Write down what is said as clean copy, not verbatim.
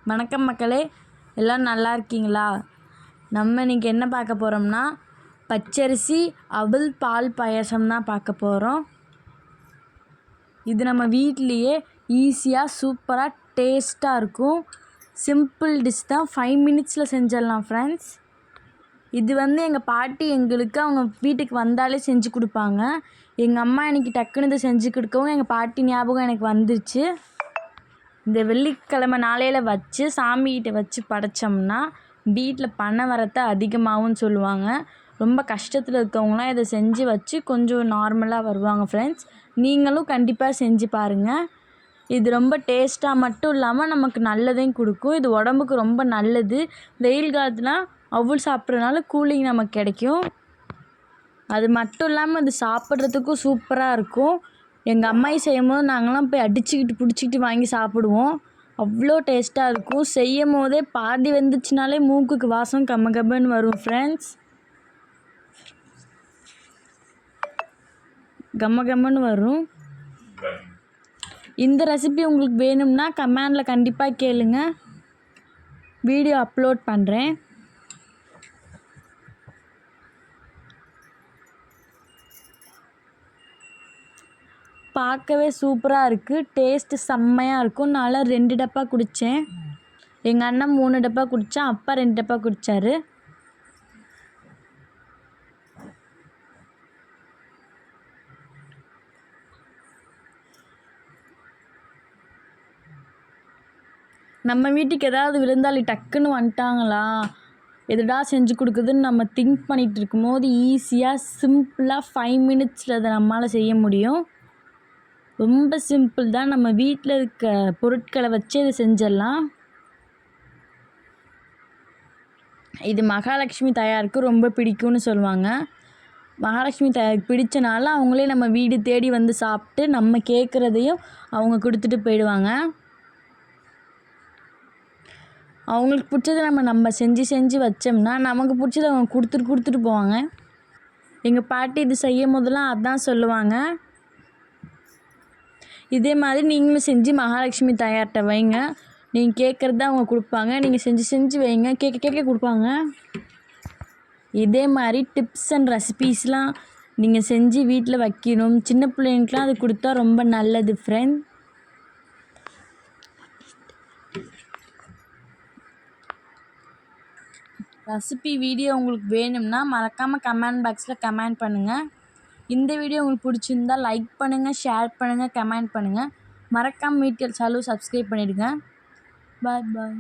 வணக்கம் மக்களே, எல்லோரும் நல்லா இருக்கீங்களா? நம்ம இன்றைக்கி என்ன பார்க்க போகிறோம்னா பச்சரிசி அவல் பால் பாயாசம் தான் பார்க்க போகிறோம். இது நம்ம வீட்லேயே ஈஸியாக சூப்பராக டேஸ்ட்டாக இருக்கும். சிம்பிள் டிஷ் தான், 5 மினிட்ஸில் செஞ்சிடலாம் ஃப்ரெண்ட்ஸ். இது எங்கள் பாட்டி எங்களுக்கு அவங்க வீட்டுக்கு வந்தாலே செஞ்சு கொடுப்பாங்க. எங்கள் அம்மா எனக்கு டக்குன்னு இதை செஞ்சு கொடுக்கவும் எங்கள் பாட்டி ஞாபகம் எனக்கு வந்துருச்சு. இந்த வெள்ளிக்கிழமை நாளையில் வச்சு சாமிகிட்ட வச்சு படைச்சோம்னா வீட்டில் பண வரத்தை அதிகமாகும்னு சொல்லுவாங்க. ரொம்ப கஷ்டத்தில் இருக்கவங்களாம் இதை செஞ்சு வச்சு கொஞ்சம் நார்மலாக வருவாங்க ஃப்ரெண்ட்ஸ். நீங்களும் கண்டிப்பாக செஞ்சு பாருங்கள். இது ரொம்ப டேஸ்ட்டாக மட்டும் இல்லாமல் நமக்கு நல்லதையும் கொடுக்கும். இது உடம்புக்கு ரொம்ப நல்லது. வெயில் காலத்துலாம் அவல் சாப்பிட்றதுனால கூலிங் நமக்கு கிடைக்கும். அது மட்டும் இல்லாமல் அது சாப்பிட்றதுக்கும் சூப்பராக இருக்கும். எங்கள் அம்மாயி செய்யும்போது நாங்களாம் போய் அடிச்சுக்கிட்டு பிடிச்சிக்கிட்டு வாங்கி சாப்பிடுவோம். அவ்வளோ டேஸ்ட்டாக இருக்கும். செய்யும் போதே பாதி வெந்துச்சுனாலே மூக்குக்கு வாசம் கம்ம கம்மன்னு வரும் ஃப்ரெண்ட்ஸ். கம்ம கம்மன்னு வரும். இந்த ரெசிபி உங்களுக்கு வேணும்னா கமெண்டில் கண்டிப்பாக கேளுங்க, வீடியோ அப்லோட் பண்ணுறேன். பார்க்கவே சூப்பராக இருக்குது. டேஸ்ட்டு செம்மையாக இருக்கும். நான் 2 டப்பா குடித்தேன். எங்கள் அண்ணன் 3 டப்பா குடித்தான். அப்பா 2 டப்பா குடித்தாரு. நம்ம வீட்டுக்கு ஏதாவது விருந்தாளி டக்குன்னு வந்துட்டாங்களா, எதுடா செஞ்சு கொடுக்குதுன்னு நம்ம திங்க் பண்ணிகிட்டு இருக்கும்போது ஈஸியாக சிம்பிளாக 5 மினிட்ஸில் அதை நம்மளால் செய்ய முடியும். ரொம்ப சிம்பிள் தான். நம்ம வீட்டில் இருக்க பொருட்களை வச்சு இதை செஞ்சிடலாம். இது மகாலட்சுமி தாயாருக்கு ரொம்ப பிடிக்கும்னு சொல்லுவாங்க. மகாலட்சுமி தாயாருக்கு பிடிச்சனால அவங்களே நம்ம வீடு தேடி வந்து சாப்பிட்டு நம்ம கேட்குறதையும் அவங்க கொடுத்துட்டு போயிடுவாங்க. அவங்களுக்கு பிடிச்சதை நம்ம செஞ்சு வச்சோம்னா நமக்கு பிடிச்சதை அவங்க கொடுத்துட்டு போவாங்க. எங்கள் பாட்டி இது செய்யும் போதெல்லாம் அதான் சொல்லுவாங்க. இதே மாதிரி நீங்களும் செஞ்சு மகாலட்சுமி தாயார்கிட்ட வைங்க. நீங்கள் கேட்குறது தான் அவங்க கொடுப்பாங்க. நீங்கள் செஞ்சு வைங்க, கேட்க கொடுப்பாங்க. இதே மாதிரி டிப்ஸ் அண்ட் ரெசிபீஸ்லாம் நீங்கள் செஞ்சு வீட்டில் வைக்கணும். சின்ன பிள்ளைங்களுக்குலாம் அது கொடுத்தா ரொம்ப நல்லது ஃப்ரெண்ட். ரெசிபி வீடியோ உங்களுக்கு வேணும்னா மறக்காமல் கமெண்ட் பாக்ஸில் கமெண்ட் பண்ணுங்கள். இந்த வீடியோ உங்களுக்கு பிடிச்சிருந்தால் லைக் பண்ணுங்கள், ஷேர் பண்ணுங்கள், கமெண்ட் பண்ணுங்கள். மறக்காமல் மீட்டியல் சாலு சப்ஸ்கிரைப் பண்ணிவிடுங்க. பாய்.